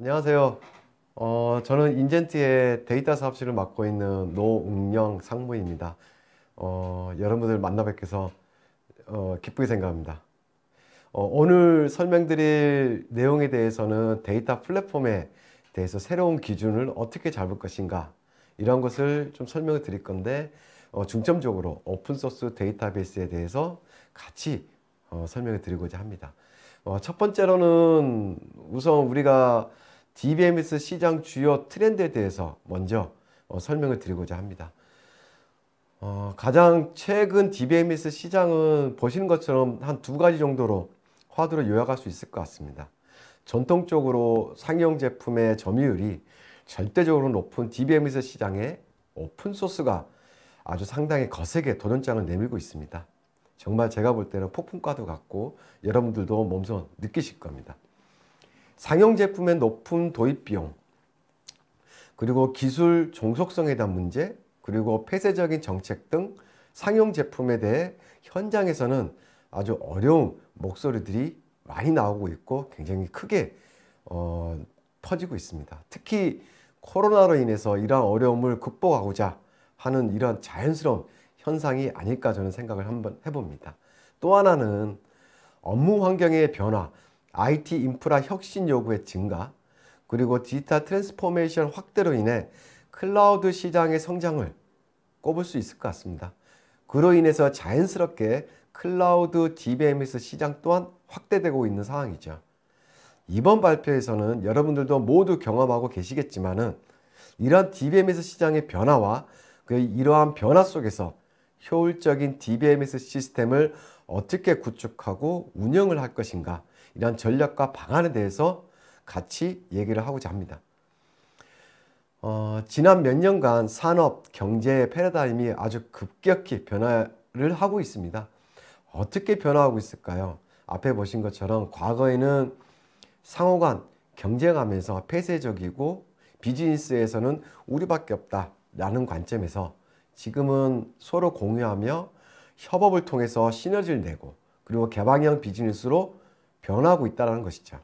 안녕하세요. 저는 인젠트의 데이터 사업실을 맡고 있는 노웅영 상무입니다. 여러분들 만나 뵙게서 기쁘게 생각합니다. 오늘 설명드릴 내용에 대해서는 데이터 플랫폼에 대해서 새로운 기준을 어떻게 잡을 것인가 이런 것을 좀 설명을 드릴 건데 중점적으로 오픈소스 데이터베이스에 대해서 같이 설명을 드리고자 합니다. 첫 번째로는 우선 우리가 DBMS 시장 주요 트렌드에 대해서 먼저 설명을 드리고자 합니다. 가장 최근 DBMS 시장은 보시는 것처럼 한 두 가지 정도로 화두로 요약할 수 있을 것 같습니다. 전통적으로 상용 제품의 점유율이 절대적으로 높은 DBMS 시장에 오픈소스가 아주 상당히 거세게 도전장을 내밀고 있습니다. 정말 제가 볼 때는 폭풍과도 같고 여러분들도 몸소 느끼실 겁니다. 상용 제품의 높은 도입 비용, 그리고 기술 종속성에 대한 문제, 그리고 폐쇄적인 정책 등 상용 제품에 대해 현장에서는 아주 어려운 목소리들이 많이 나오고 있고 굉장히 크게 퍼지고 있습니다. 특히 코로나로 인해서 이러한 어려움을 극복하고자 하는 이런 자연스러운 현상이 아닐까 저는 생각을 한번 해봅니다. 또 하나는 업무 환경의 변화, IT 인프라 혁신 요구의 증가, 그리고 디지털 트랜스포메이션 확대로 인해 클라우드 시장의 성장을 꼽을 수 있을 것 같습니다. 그로 인해서 자연스럽게 클라우드 DBMS 시장 또한 확대되고 있는 상황이죠. 이번 발표에서는 여러분들도 모두 경험하고 계시겠지만은 이러한 DBMS 시장의 변화와 이러한 변화 속에서 효율적인 DBMS 시스템을 어떻게 구축하고 운영을 할 것인가, 이런 전략과 방안에 대해서 같이 얘기를 하고자 합니다. 지난 몇 년간 산업, 경제의 패러다임이 아주 급격히 변화를 하고 있습니다. 어떻게 변화하고 있을까요? 앞에 보신 것처럼 과거에는 상호간 경쟁하면서 폐쇄적이고 비즈니스에서는 우리밖에 없다라는 관점에서 지금은 서로 공유하며 협업을 통해서 시너지를 내고 그리고 개방형 비즈니스로 변화하고 있다는 것이죠.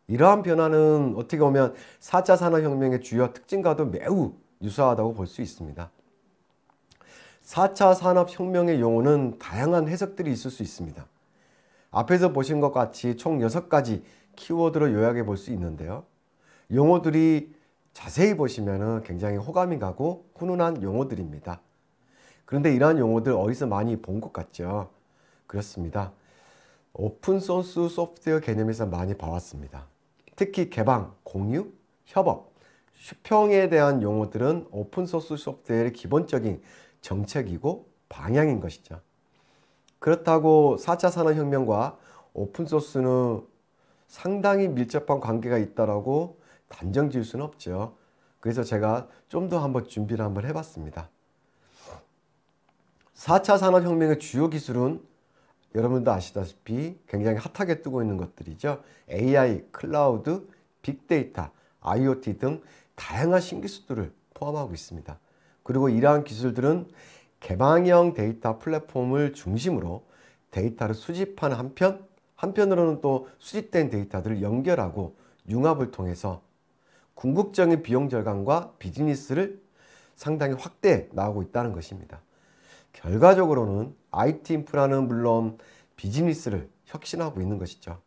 이러한 변화는 어떻게 보면 4차 산업혁명의 주요 특징과도 매우 유사하다고 볼 수 있습니다. 4차 산업혁명의 용어는 다양한 해석들이 있을 수 있습니다. 앞에서 보신 것 같이 총 6가지 키워드로 요약해 볼 수 있는데요. 용어들이 자세히 보시면 굉장히 호감이 가고 훈훈한 용어들입니다. 그런데 이러한 용어들 어디서 많이 본 것 같죠? 그렇습니다. 오픈소스 소프트웨어 개념에서 많이 봐왔습니다. 특히 개방, 공유, 협업, 수평에 대한 용어들은 오픈소스 소프트웨어의 기본적인 정책이고 방향인 것이죠. 그렇다고 4차 산업혁명과 오픈소스는 상당히 밀접한 관계가 있다고 단정 지을 수는 없죠. 그래서 제가 좀 더 한번 준비를 한번 해봤습니다. 4차 산업혁명의 주요 기술은 여러분도 아시다시피 굉장히 핫하게 뜨고 있는 것들이죠. AI, 클라우드, 빅데이터, IoT 등 다양한 신기술들을 포함하고 있습니다. 그리고 이러한 기술들은 개방형 데이터 플랫폼을 중심으로 데이터를 수집하는 한편으로는 또 수집된 데이터들을 연결하고 융합을 통해서 궁극적인 비용 절감과 비즈니스를 상당히 확대해 나가고 있다는 것입니다. 결과적으로는 IT 인프라는 물론 비즈니스를 혁신하고 있는 것이죠.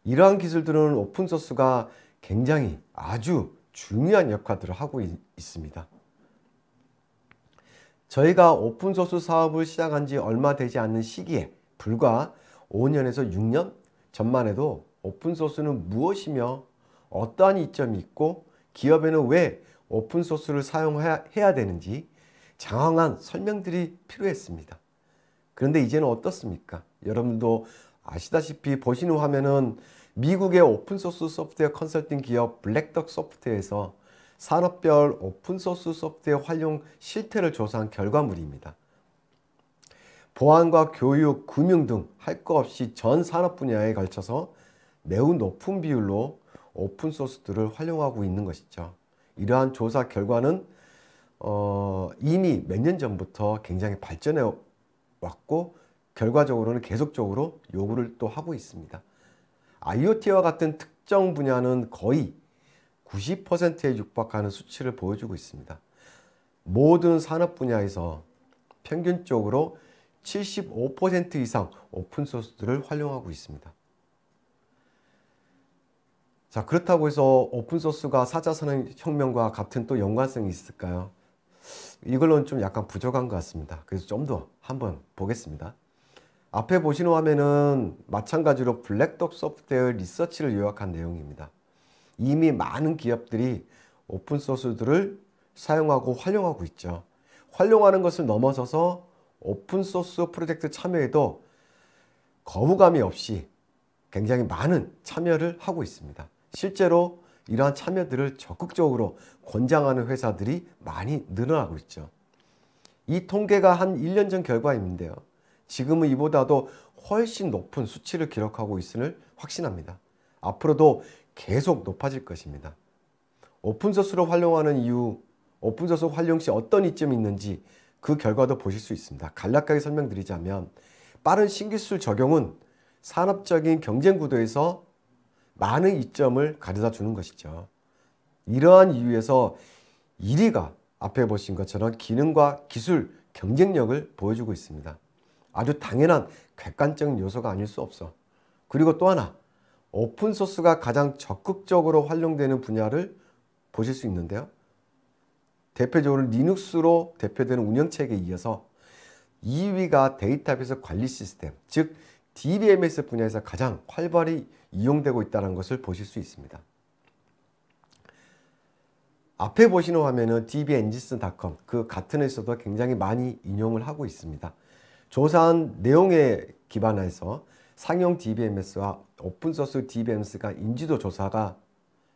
이러한 기술들은 오픈소스가 굉장히 아주 중요한 역할들을 하고 있습니다. 저희가 오픈소스 사업을 시작한 지 얼마 되지 않는 시기에 불과 5년에서 6년 전만 해도 오픈소스는 무엇이며 어떠한 이점이 있고 기업에는 왜 오픈소스를 사용해야 되는지 장황한 설명들이 필요했습니다. 그런데 이제는 어떻습니까? 여러분도 아시다시피 보시는 화면은 미국의 오픈소스 소프트웨어 컨설팅 기업 블랙덕 소프트웨어에서 산업별 오픈소스 소프트웨어 활용 실태를 조사한 결과물입니다. 보안과 교육, 금융 등 할 것 없이 전 산업 분야에 걸쳐서 매우 높은 비율로 오픈소스들을 활용하고 있는 것이죠. 이러한 조사 결과는 이미 몇 년 전부터 굉장히 발전해 왔고 결과적으로는 계속적으로 요구를 또 하고 있습니다. IoT와 같은 특정 분야는 거의 90%에 육박하는 수치를 보여주고 있습니다. 모든 산업 분야에서 평균적으로 75% 이상 오픈소스들을 활용하고 있습니다. 자, 그렇다고 해서 오픈소스가 4차 산업혁명과 같은 또 연관성이 있을까요? 이걸로는 좀 약간 부족한 것 같습니다. 그래서 좀 더 한번 보겠습니다. 앞에 보시는 화면은 마찬가지로 블랙독 소프트웨어 리서치를 요약한 내용입니다. 이미 많은 기업들이 오픈소스들을 사용하고 활용하고 있죠. 활용하는 것을 넘어서서 오픈소스 프로젝트 참여에도 거부감이 없이 굉장히 많은 참여를 하고 있습니다. 실제로 이러한 참여들을 적극적으로 권장하는 회사들이 많이 늘어나고 있죠. 이 통계가 한 1년 전 결과인데요. 지금은 이보다도 훨씬 높은 수치를 기록하고 있음을 확신합니다. 앞으로도 계속 높아질 것입니다. 오픈소스를 활용하는 이유, 오픈소스 활용 시 어떤 이점이 있는지 그 결과도 보실 수 있습니다. 간략하게 설명드리자면 빠른 신기술 적용은 산업적인 경쟁 구도에서 많은 이점을 가져다 주는 것이죠. 이러한 이유에서 1위가 앞에 보신 것처럼 기능과 기술 경쟁력을 보여주고 있습니다. 아주 당연한 객관적인 요소가 아닐 수 없어. 그리고 또 하나, 오픈소스가 가장 적극적으로 활용되는 분야를 보실 수 있는데요. 대표적으로 리눅스로 대표되는 운영체계에 이어서 2위가 데이터베이스 관리 시스템, 즉 DBMS 분야에서 가장 활발히 이용되고 있다는 것을 보실 수 있습니다. 앞에 보시는 화면은 dbengines.com, 그 같은 회사도 굉장히 많이 인용을 하고 있습니다. 조사한 내용에 기반해서 상용 DBMS와 오픈소스 DBMS가 인지도 조사가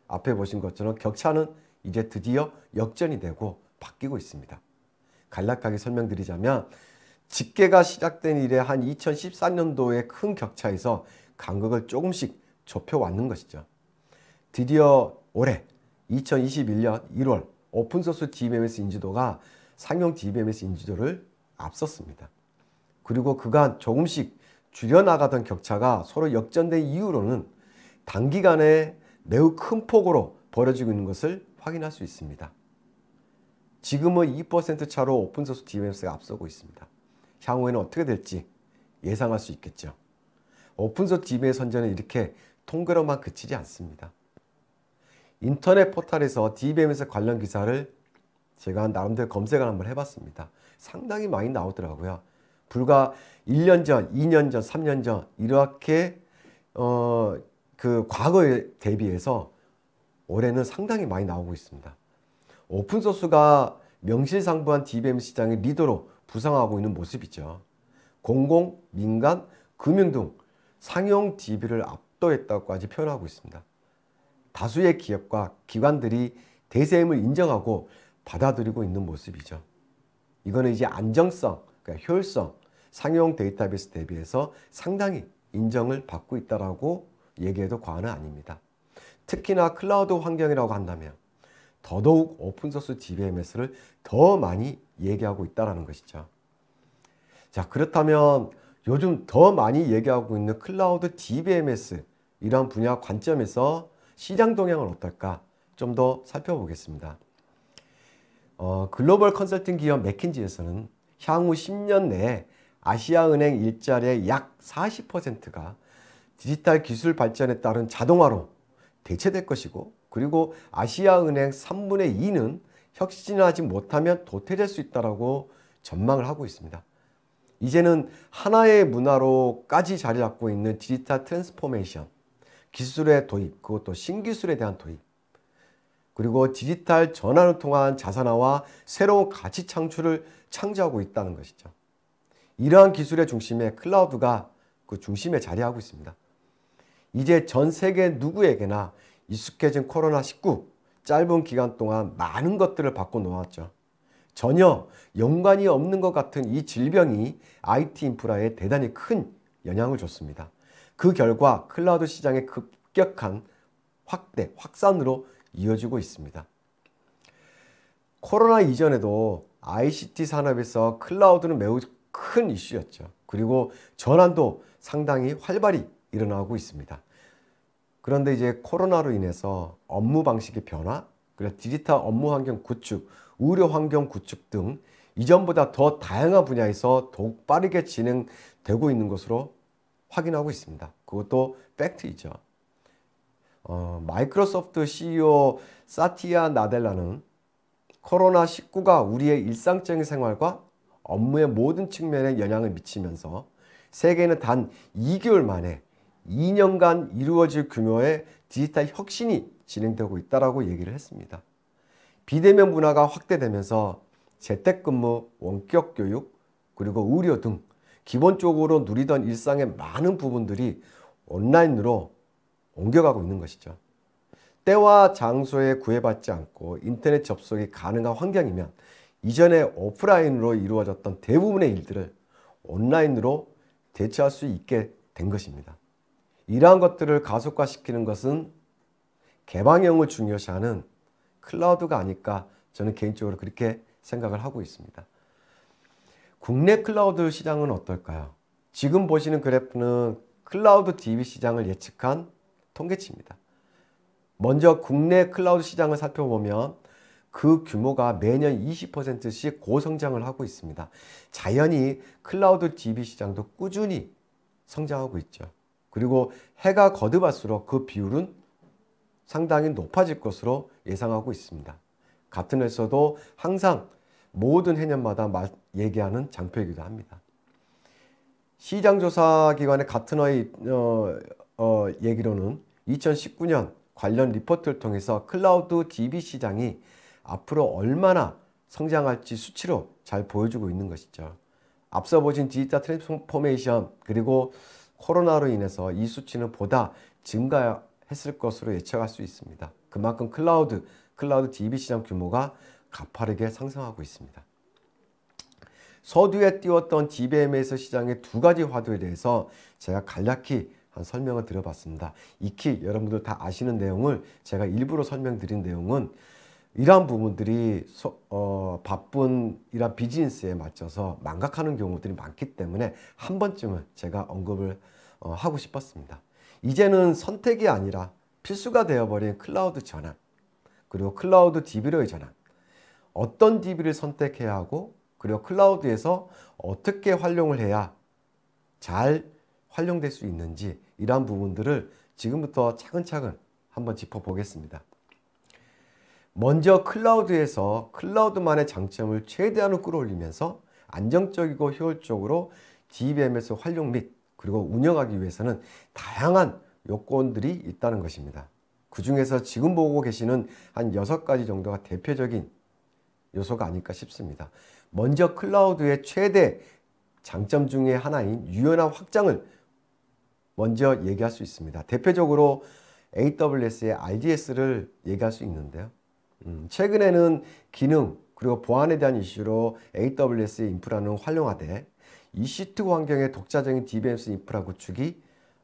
앞에 보신 것처럼 격차는 이제 드디어 역전이 되고 바뀌고 있습니다. 간략하게 설명드리자면 집계가 시작된 이래 한 2014년도의 큰 격차에서 간극을 조금씩 좁혀왔는 것이죠. 드디어 올해 2021년 1월 오픈소스 DBMS 인지도가 상용 DBMS 인지도를 앞섰습니다. 그리고 그간 조금씩 줄여나가던 격차가 서로 역전된 이후로는 단기간에 매우 큰 폭으로 벌어지고 있는 것을 확인할 수 있습니다. 지금은 2% 차로 오픈소스 DBMS가 앞서고 있습니다. 향후에는 어떻게 될지 예상할 수 있겠죠. 오픈소스 DBMS 선전은 이렇게 통계로만 그치지 않습니다. 인터넷 포털에서 DBMS 관련 기사를 제가 나름대로 검색을 한번 해봤습니다. 상당히 많이 나오더라고요. 불과 1년 전, 2년 전, 3년 전 이렇게 그 과거에 대비해서 올해는 상당히 많이 나오고 있습니다. 오픈소스가 명실상부한 DBMS 시장의 리더로 부상하고 있는 모습이죠. 공공, 민간, 금융 등 상용 DB를 압도했다고까지 표현하고 있습니다. 다수의 기업과 기관들이 대세임을 인정하고 받아들이고 있는 모습이죠. 이거는 이제 안정성, 그러니까 효율성, 상용 데이터베이스 대비해서 상당히 인정을 받고 있다고 얘기해도 과언은 아닙니다. 특히나 클라우드 환경이라고 한다면 더더욱 오픈소스 DBMS를 더 많이 얘기하고 있다는 것이죠. 자, 그렇다면 요즘 더 많이 얘기하고 있는 클라우드 DBMS 이런 분야 관점에서 시장 동향은 어떨까 좀 더 살펴보겠습니다. 글로벌 컨설팅 기업 맥킨지에서는 향후 10년 내에 아시아은행 일자리의 약 40%가 디지털 기술 발전에 따른 자동화로 대체될 것이고, 그리고 아시아은행 3분의 2는 혁신하지 못하면 도태될 수 있다고 전망을 하고 있습니다. 이제는 하나의 문화로까지 자리 잡고 있는 디지털 트랜스포메이션, 기술의 도입, 그것도 신기술에 대한 도입, 그리고 디지털 전환을 통한 자산화와 새로운 가치 창출을 창조하고 있다는 것이죠. 이러한 기술의 중심에 클라우드가 그 중심에 자리하고 있습니다. 이제 전 세계 누구에게나 익숙해진 코로나19 짧은 기간 동안 많은 것들을 바꿔 놓았죠. 전혀 연관이 없는 것 같은 이 질병이 IT 인프라에 대단히 큰 영향을 줬습니다. 그 결과 클라우드 시장의 급격한 확대, 확산으로 이어지고 있습니다. 코로나 이전에도 ICT 산업에서 클라우드는 매우 큰 이슈였죠. 그리고 전환도 상당히 활발히 일어나고 있습니다. 그런데 이제 코로나로 인해서 업무 방식의 변화, 그리고 디지털 업무 환경 구축, 의료 환경 구축 등 이전보다 더 다양한 분야에서 더욱 빠르게 진행되고 있는 것으로 확인하고 있습니다. 그것도 팩트이죠. 마이크로소프트 CEO 사티아 나델라는 코로나19가 우리의 일상적인 생활과 업무의 모든 측면에 영향을 미치면서 세계는 단 2개월 만에 2년간 이루어질 규모의 디지털 혁신이 진행되고 있다고 얘기를 했습니다. 비대면 문화가 확대되면서 재택근무, 원격 교육, 그리고 의료 등 기본적으로 누리던 일상의 많은 부분들이 온라인으로 옮겨가고 있는 것이죠. 때와 장소에 구애받지 않고 인터넷 접속이 가능한 환경이면 이전에 오프라인으로 이루어졌던 대부분의 일들을 온라인으로 대체할 수 있게 된 것입니다. 이러한 것들을 가속화시키는 것은 개방형을 중요시하는 클라우드가 아닐까 저는 개인적으로 그렇게 생각을 하고 있습니다. 국내 클라우드 시장은 어떨까요? 지금 보시는 그래프는 클라우드 DB 시장을 예측한 통계치입니다. 먼저 국내 클라우드 시장을 살펴보면 그 규모가 매년 20%씩 고성장을 하고 있습니다. 자연히 클라우드 DB 시장도 꾸준히 성장하고 있죠. 그리고 해가 거듭할수록 그 비율은 상당히 높아질 것으로 예상하고 있습니다. 같은 회사도 항상 모든 해년마다 얘기하는 장표이기도 합니다. 시장조사기관의 가트너의 얘기로는 2019년 관련 리포트를 통해서 클라우드 DB 시장이 앞으로 얼마나 성장할지 수치로 잘 보여주고 있는 것이죠. 앞서 보신 디지털 트랜스포메이션 그리고 코로나로 인해서 이 수치는 보다 증가했을 것으로 예측할 수 있습니다. 그만큼 클라우드 DB 시장 규모가 가파르게 상승하고 있습니다. 서두에 띄웠던 DBMS 시장의 두 가지 화두에 대해서 제가 간략히 설명을 드려봤습니다. 익히 여러분들 다 아시는 내용을 제가 일부러 설명드린 내용은 이러한 부분들이 바쁜 이러한 비즈니스에 맞춰서 망각하는 경우들이 많기 때문에 한 번쯤은 제가 언급을 하고 싶었습니다. 이제는 선택이 아니라 필수가 되어버린 클라우드 전환, 그리고 클라우드 DB로의 전환, 어떤 DB를 선택해야 하고 그리고 클라우드에서 어떻게 활용을 해야 잘 활용될 수 있는지 이러한 부분들을 지금부터 차근차근 한번 짚어보겠습니다. 먼저 클라우드에서 클라우드만의 장점을 최대한으로 끌어올리면서 안정적이고 효율적으로 DBMS 활용 및 그리고 운영하기 위해서는 다양한 요건들이 있다는 것입니다. 그 중에서 지금 보고 계시는 한 6가지 정도가 대표적인 요소가 아닐까 싶습니다. 먼저 클라우드의 최대 장점 중에 하나인 유연한 확장을 먼저 얘기할 수 있습니다. 대표적으로 AWS의 RDS를 얘기할 수 있는데요. 최근에는 기능 그리고 보안에 대한 이슈로 AWS의 인프라는 활용하되 EC2 환경의 독자적인 DBMS 인프라 구축이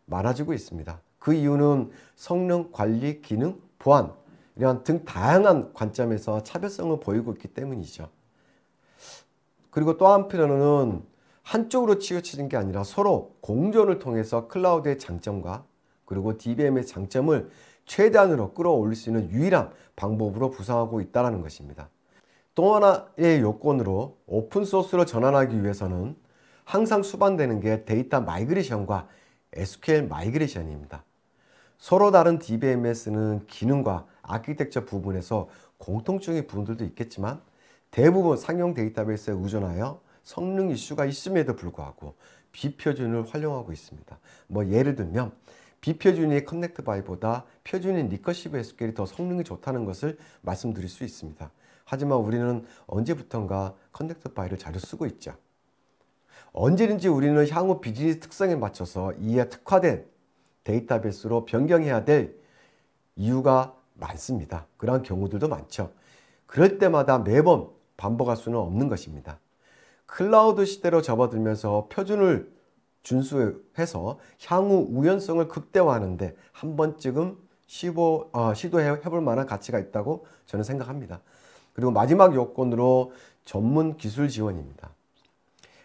많아지고 있습니다. 그 이유는 성능, 관리, 기능, 보안 이러한 등 다양한 관점에서 차별성을 보이고 있기 때문이죠. 그리고 또 한편으로는 한쪽으로 치우쳐진 게 아니라 서로 공존을 통해서 클라우드의 장점과 그리고 DBM의 장점을 최대한으로 끌어올릴 수 있는 유일한 방법으로 부상하고 있다는 것입니다. 또 하나의 요건으로 오픈소스로 전환하기 위해서는 항상 수반되는 게 데이터 마이그레이션과 SQL 마이그레이션입니다. 서로 다른 DBMS는 기능과 아키텍처 부분에서 공통적인 부분들도 있겠지만 대부분 상용 데이터베이스에 의존하여 성능 이슈가 있음에도 불구하고 비표준을 활용하고 있습니다. 예를 들면 비표준의 커넥트 바이보다 표준인 리커시브 SQL이 더 성능이 좋다는 것을 말씀드릴 수 있습니다. 하지만 우리는 언제부턴가 커넥트 바이를 자주 쓰고 있죠. 언제든지 우리는 향후 비즈니스 특성에 맞춰서 이에 특화된 데이터베이스로 변경해야 될 이유가 많습니다. 그러한 경우들도 많죠. 그럴 때마다 매번 반복할 수는 없는 것입니다. 클라우드 시대로 접어들면서 표준을 준수해서 향후 우연성을 극대화하는데 한 번쯤은 시도해 볼 만한 가치가 있다고 저는 생각합니다. 그리고 마지막 요건으로 전문 기술 지원입니다.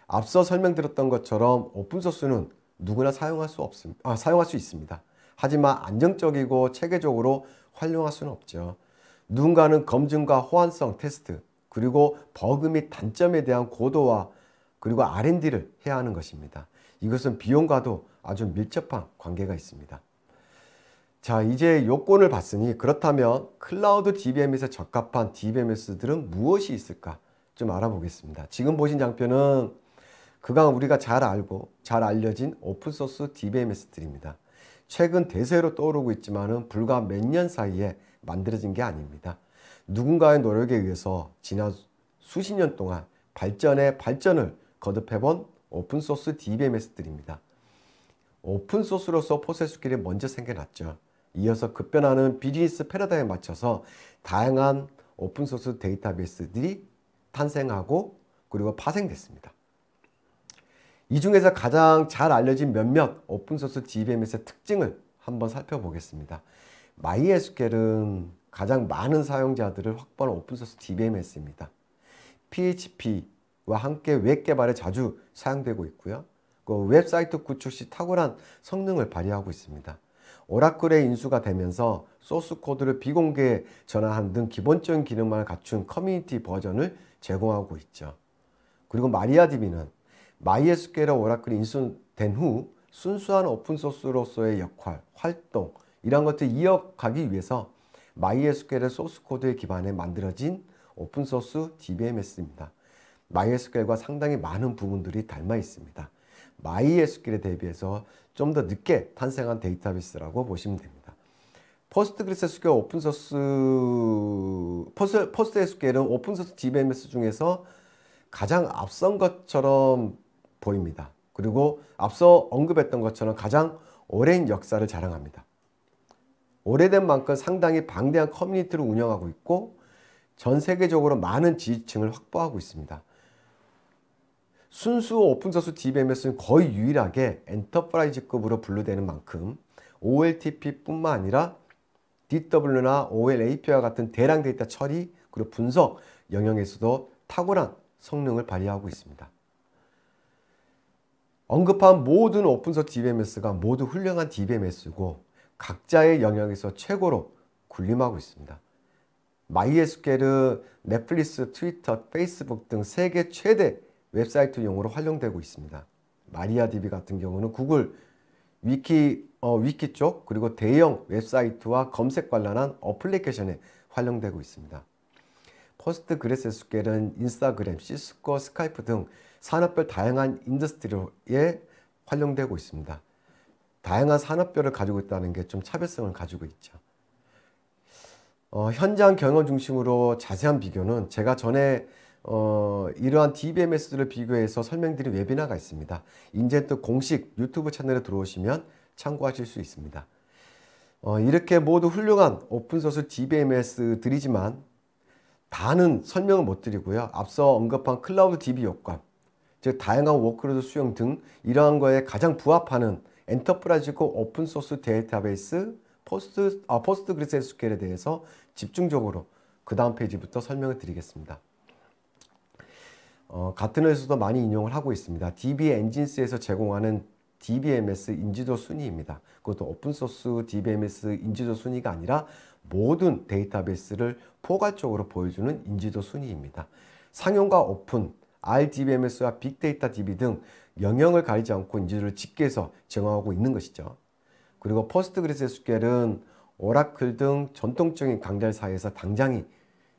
앞서 설명드렸던 것처럼 오픈소스는 누구나 사용할 수 있습니다. 하지만 안정적이고 체계적으로 활용할 수는 없죠. 누군가는 검증과 호환성 테스트, 그리고 버그 및 단점에 대한 고도화, 그리고 R&D를 해야 하는 것입니다. 이것은 비용과도 아주 밀접한 관계가 있습니다. 자, 이제 요건을 봤으니 그렇다면 클라우드 DBMS에 적합한 DBMS들은 무엇이 있을까 좀 알아보겠습니다. 지금 보신 장표는 그간 우리가 잘 알고 잘 알려진 오픈소스 DBMS들입니다. 최근 대세로 떠오르고 있지만은 불과 몇 년 사이에 만들어진 게 아닙니다. 누군가의 노력에 의해서 지난 수십 년 동안 발전을 거듭해본 오픈소스 DBMS들입니다. 오픈소스로서 포세스킬이 먼저 생겨났죠. 이어서 급변하는 비즈니스 패러다임에 맞춰서 다양한 오픈소스 데이터베이스들이 탄생하고 그리고 파생됐습니다. 이 중에서 가장 잘 알려진 몇몇 오픈소스 DBMS의 특징을 한번 살펴보겠습니다. MySQL은 가장 많은 사용자들을 확보하는 오픈소스 DBMS입니다. PHP와 함께 웹 개발에 자주 사용되고 있고요. 그 웹사이트 구축 시 탁월한 성능을 발휘하고 있습니다. 오라클에 인수가 되면서 소스 코드를 비공개에 전환하는 등 기본적인 기능만 갖춘 커뮤니티 버전을 제공하고 있죠. 그리고 마리아DB는 MySQL과 오라클이 인수된 후 순수한 오픈소스로서의 역할, 활동 이런 것들을 이어가기 위해서 MySQL의 소스 코드에 기반해 만들어진 오픈소스 DBMS입니다. MySQL과 상당히 많은 부분들이 닮아 있습니다. MySQL에 대비해서 좀 더 늦게 탄생한 데이터베이스라고 보시면 됩니다. 포스트그레스QL 포스트SQL은 오픈소스 DBMS 중에서 가장 앞선 것처럼 보입니다. 그리고 앞서 언급했던 것처럼 가장 오랜 역사를 자랑합니다. 오래된 만큼 상당히 방대한 커뮤니티를 운영하고 있고 전 세계적으로 많은 지지층을 확보하고 있습니다. 순수 오픈소스 DBMS는 거의 유일하게 엔터프라이즈급으로 분류되는 만큼 OLTP뿐만 아니라 DW나 OLAP와 같은 대량 데이터 처리 그리고 분석 영역에서도 탁월한 성능을 발휘하고 있습니다. 언급한 모든 오픈소스 DBMS가 모두 훌륭한 DBMS고 각자의 영역에서 최고로 군림하고 있습니다. MySQL은 넷플릭스, 트위터, 페이스북 등 세계 최대 웹사이트용으로 활용되고 있습니다. 마리아DB 같은 경우는 구글 위키 쪽 그리고 대형 웹사이트와 검색 관련한 어플리케이션에 활용되고 있습니다. 포스트그레스QL은 인스타그램, 시스코, 스카이프 등 산업별 다양한 인더스트리에 활용되고 있습니다. 다양한 산업별을 가지고 있다는 게 좀 차별성을 가지고 있죠. 현장 경험 중심으로 자세한 비교는 제가 전에 이러한 DBMS들을 비교해서 설명드린 웨비나가 있습니다. 인젠트 공식 유튜브 채널에 들어오시면 참고하실 수 있습니다. 이렇게 모두 훌륭한 오픈소스 DBMS들이지만 다는 설명을 못 드리고요. 앞서 언급한 클라우드 DB 효과, 즉 다양한 워크로드 수용 등 이러한 거에 가장 부합하는 엔터프라이즈급 오픈소스 데이터베이스 포스트그레스QL에 대해서 집중적으로 그 다음 페이지부터 설명을 드리겠습니다. 가트너에서도 많이 인용을 하고 있습니다. DB엔진스에서 제공하는 DBMS 인지도 순위입니다. 그것도 오픈소스 DBMS 인지도 순위가 아니라 모든 데이터베이스를 포괄적으로 보여주는 인지도 순위입니다. 상용과 오픈, RDBMS와 빅데이터 DB 등 영역을 가리지 않고 인지도를 집계해서 제공하고 있는 것이죠. 그리고 포스트그레스QL은 오라클 등 전통적인 강자들 사이에서 당장이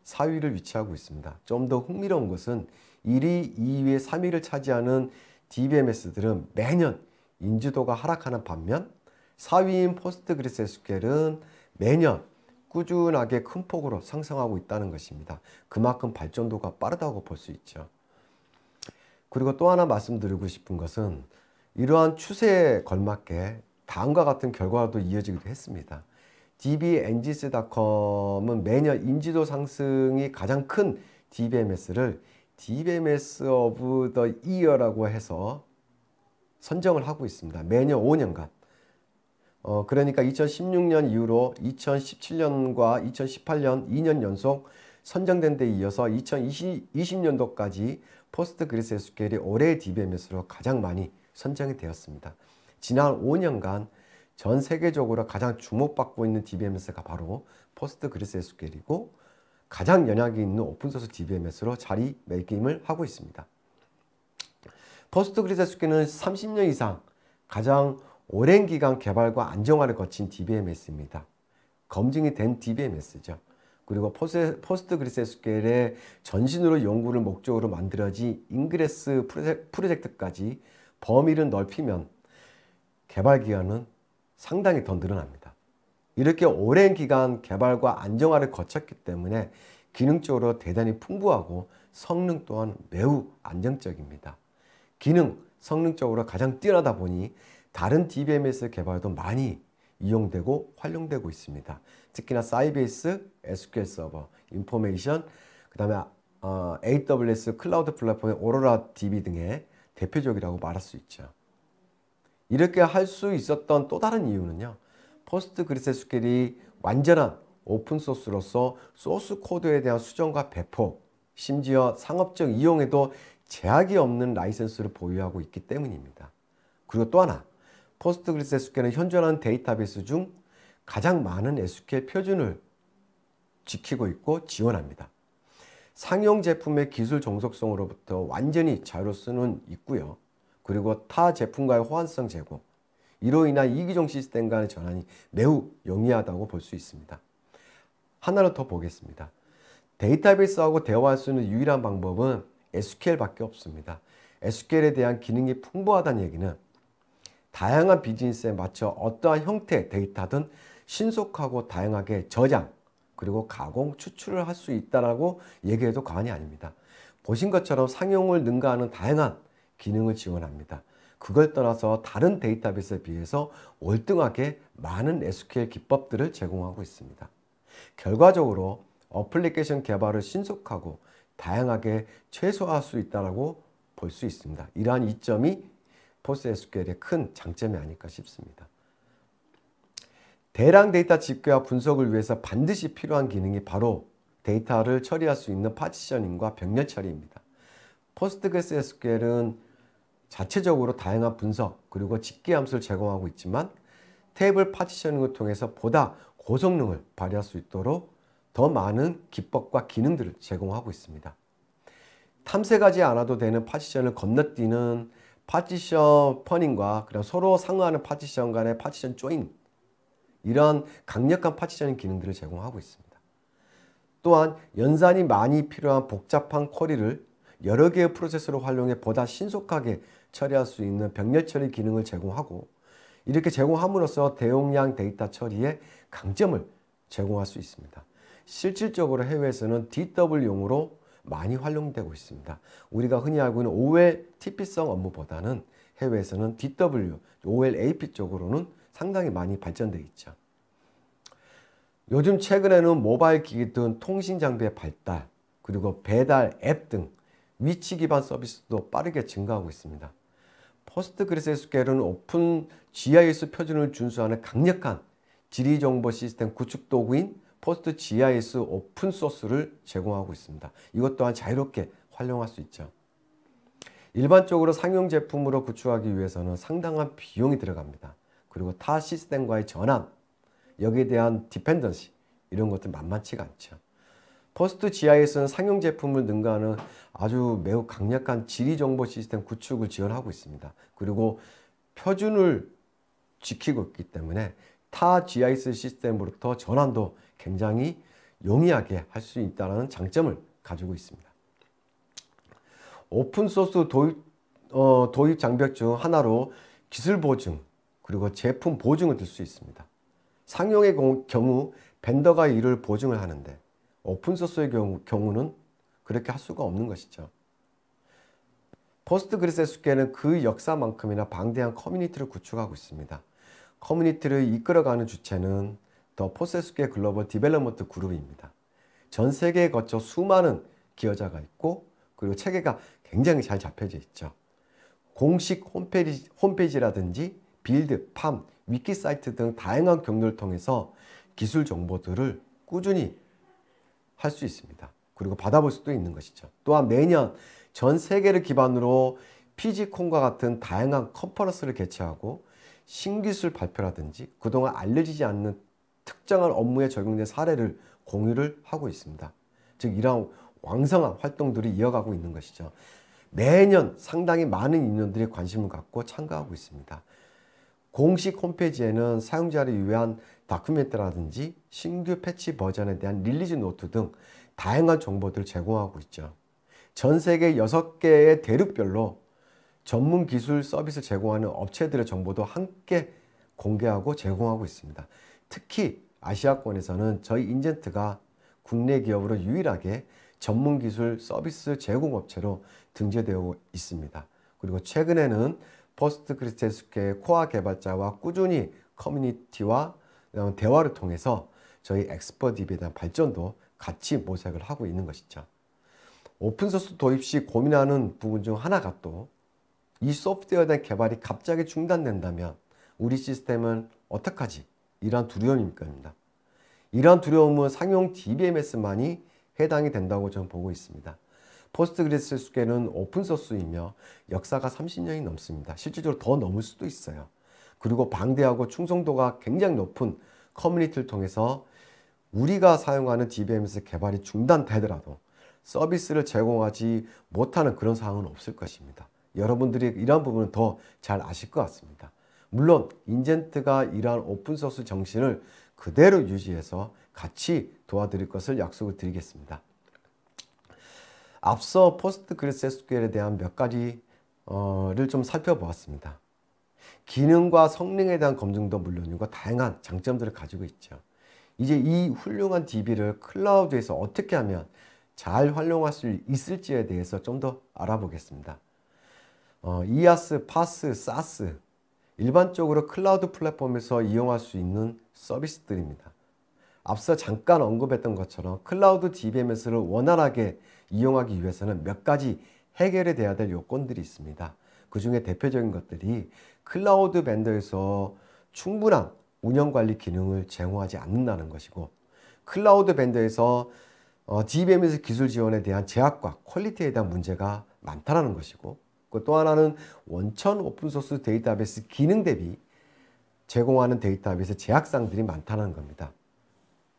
4위를 위치하고 있습니다. 좀 더 흥미로운 것은 1위, 2위, 3위를 차지하는 DBMS들은 매년 인지도가 하락하는 반면 4위인 포스트그레스QL은 매년 꾸준하게 큰 폭으로 상승하고 있다는 것입니다. 그만큼 발전도가 빠르다고 볼 수 있죠. 그리고 또 하나 말씀드리고 싶은 것은 이러한 추세에 걸맞게 다음과 같은 결과도 이어지기도 했습니다. dbengines.com은 매년 인지도 상승이 가장 큰 DBMS를 DBMS of the Year라고 해서 선정을 하고 있습니다. 매년 5년간. 그러니까 2016년 이후로 2017년과 2018년 2년 연속 선정된 데 이어서 2020년도까지 포스트그레스QL이 올해의 DBMS로 가장 많이 선정이 되었습니다. 지난 5년간 전 세계적으로 가장 주목받고 있는 DBMS가 바로 포스트그레스에스큐엘이고 가장 연약이 있는 오픈소스 DBMS로 자리매김을 하고 있습니다. 포스트그레스에스큐엘은 30년 이상 가장 오랜 기간 개발과 안정화를 거친 DBMS입니다. 검증이 된 DBMS죠. 그리고 포스트그레스에스큐엘의 전신으로 연구를 목적으로 만들어진 인그레스 프로젝트까지 범위를 넓히면 개발 기간은 상당히 더 늘어납니다. 이렇게 오랜 기간 개발과 안정화를 거쳤기 때문에 기능적으로 대단히 풍부하고 성능 또한 매우 안정적입니다. 기능, 성능적으로 가장 뛰어나다 보니 다른 DBMS 개발도 많이 이용되고 활용되고 있습니다. 특히나 사이베이스, SQL 서버, 인포메이션, 그 다음에 AWS 클라우드 플랫폼의 오로라 DB 등의 대표적이라고 말할 수 있죠. 이렇게 할 수 있었던 또 다른 이유는요. 포스트그레스에스큐엘이 완전한 오픈소스로서 소스 코드에 대한 수정과 배포, 심지어 상업적 이용에도 제약이 없는 라이선스를 보유하고 있기 때문입니다. 그리고 또 하나, 포스트그레스에스큐엘은 현존하는 데이터베이스 중 가장 많은 SQL 표준을 지키고 있고 지원합니다. 상용 제품의 기술 종속성으로부터 완전히 자유로 쓰는 있고요. 그리고 타 제품과의 호환성 제공, 이로 인한 이기종 시스템 간의 전환이 매우 용이하다고 볼 수 있습니다. 하나를 더 보겠습니다. 데이터베이스하고 대화할 수 있는 유일한 방법은 SQL밖에 없습니다. SQL에 대한 기능이 풍부하다는 얘기는 다양한 비즈니스에 맞춰 어떠한 형태의 데이터든 신속하고 다양하게 저장, 그리고 가공, 추출을 할 수 있다라고 얘기해도 과언이 아닙니다. 보신 것처럼 상용을 능가하는 다양한 기능을 지원합니다. 그걸 떠나서 다른 데이터베이스에 비해서 월등하게 많은 SQL 기법들을 제공하고 있습니다. 결과적으로 어플리케이션 개발을 신속하고 다양하게 최소화할 수 있다고 볼 수 있습니다. 이러한 이점이 포스트SQL의 큰 장점이 아닐까 싶습니다. 대량 데이터 집계와 분석을 위해서 반드시 필요한 기능이 바로 데이터를 처리할 수 있는 파티셔닝과 병렬 처리입니다. 포스트그레스에스큐엘은 자체적으로 다양한 분석 그리고 집계 함수를 제공하고 있지만 테이블 파티셔닝을 통해서 보다 고성능을 발휘할 수 있도록 더 많은 기법과 기능들을 제공하고 있습니다. 탐색하지 않아도 되는 파티션을 건너뛰는 파티션 퍼닝과 그다음 서로 상호하는 파티션 간의 파티션 조인, 이러한 강력한 파티셔닝 기능들을 제공하고 있습니다. 또한 연산이 많이 필요한 복잡한 쿼리를 여러 개의 프로세스로 활용해 보다 신속하게 처리할 수 있는 병렬 처리 기능을 제공하고, 이렇게 제공함으로써 대용량 데이터 처리에 강점을 제공할 수 있습니다. 실질적으로 해외에서는 DW용으로 많이 활용되고 있습니다. 우리가 흔히 알고 있는 OL TP성 업무보다는 해외에서는 DW, OLAP 쪽으로는 상당히 많이 발전되어 있죠. 요즘 최근에는 모바일 기기 등 통신 장비의 발달, 그리고 배달 앱 등 위치 기반 서비스도 빠르게 증가하고 있습니다. 포스트그레스에스큐엘은 오픈 GIS 표준을 준수하는 강력한 지리정보 시스템 구축 도구인 포스트 GIS 오픈 소스를 제공하고 있습니다. 이것 또한 자유롭게 활용할 수 있죠. 일반적으로 상용 제품으로 구축하기 위해서는 상당한 비용이 들어갑니다. 그리고 타 시스템과의 전환, 여기에 대한 디펜던시, 이런 것들 만만치가 않죠. 포스트 GIS는 상용 제품을 능가하는 아주 매우 강력한 지리정보 시스템 구축을 지원하고 있습니다. 그리고 표준을 지키고 있기 때문에 타 GIS 시스템으로부터 전환도 굉장히 용이하게 할 수 있다는 장점을 가지고 있습니다. 오픈소스 도입 장벽 중 하나로 기술 보증 그리고 제품 보증을 들 수 있습니다. 상용의 경우 벤더가 이를 보증을 하는데 오픈소스의 경우는 그렇게 할 수가 없는 것이죠. 포스트그레스에스큐엘은 그 역사만큼이나 방대한 커뮤니티를 구축하고 있습니다. 커뮤니티를 이끌어가는 주체는 더 포스트에스큐엘 글로벌 디벨롭먼트 그룹입니다. 전 세계에 거쳐 수많은 기여자가 있고, 그리고 체계가 굉장히 잘 잡혀져 있죠. 공식 홈페이지라든지 빌드, 팜, 위키 사이트 등 다양한 경로를 통해서 기술 정보들을 꾸준히 할 수 있습니다. 그리고 받아볼 수도 있는 것이죠. 또한 매년 전 세계를 기반으로 피지콘과 같은 다양한 컨퍼런스를 개최하고 신기술 발표라든지 그동안 알려지지 않는 특정한 업무에 적용된 사례를 공유를 하고 있습니다. 즉 이러한 왕성한 활동들이 이어가고 있는 것이죠. 매년 상당히 많은 인원들이 관심을 갖고 참가하고 있습니다. 공식 홈페이지에는 사용자를 위한 다큐멘터라든지 신규 패치 버전에 대한 릴리즈 노트 등 다양한 정보들을 제공하고 있죠. 전 세계 6개의 대륙별로 전문 기술 서비스 제공하는 업체들의 정보도 함께 공개하고 제공하고 있습니다. 특히 아시아권에서는 저희 인젠트가 국내 기업으로 유일하게 전문 기술 서비스 제공 업체로 등재되어 있습니다. 그리고 최근에는 포스트그레스QL의 코어 개발자와 꾸준히 커뮤니티와 대화를 통해서 저희 엑스퍼디비에 대한 발전도 같이 모색을 하고 있는 것이죠. 오픈소스 도입 시 고민하는 부분 중 하나가 또 이 소프트웨어에 대한 개발이 갑자기 중단된다면 우리 시스템은 어떡하지? 이러한 두려움일 겁니다. 이러한 두려움은 상용 DBMS만이 해당이 된다고 저는 보고 있습니다. 포스트그레스QL은 오픈소스이며 역사가 30년이 넘습니다. 실질적으로 더 넘을 수도 있어요. 그리고 방대하고 충성도가 굉장히 높은 커뮤니티를 통해서 우리가 사용하는 DBMS 개발이 중단되더라도 서비스를 제공하지 못하는 그런 상황은 없을 것입니다. 여러분들이 이러한 부분은 더 잘 아실 것 같습니다. 물론 인젠트가 이러한 오픈소스 정신을 그대로 유지해서 같이 도와드릴 것을 약속을 드리겠습니다. 앞서 포스트그레스QL에 대한 몇 가지를 좀 살펴보았습니다. 기능과 성능에 대한 검증도 물론이고 다양한 장점들을 가지고 있죠. 이제 이 훌륭한 DB를 클라우드에서 어떻게 하면 잘 활용할 수 있을지에 대해서 좀 더 알아보겠습니다. IaaS, PaaS, SaaS 일반적으로 클라우드 플랫폼에서 이용할 수 있는 서비스들입니다. 앞서 잠깐 언급했던 것처럼 클라우드 DBMS를 원활하게 이용하기 위해서는 몇 가지 해결이 돼야 될 요건들이 있습니다. 그 중에 대표적인 것들이 클라우드 벤더에서 충분한 운영관리 기능을 제공하지 않는다는 것이고, 클라우드 벤더에서 DBMS 기술 지원에 대한 제약과 퀄리티에 대한 문제가 많다는 것이고, 또 하나는 원천 오픈소스 데이터베이스 기능 대비 제공하는 데이터베이스 제약사항들이 많다는 겁니다.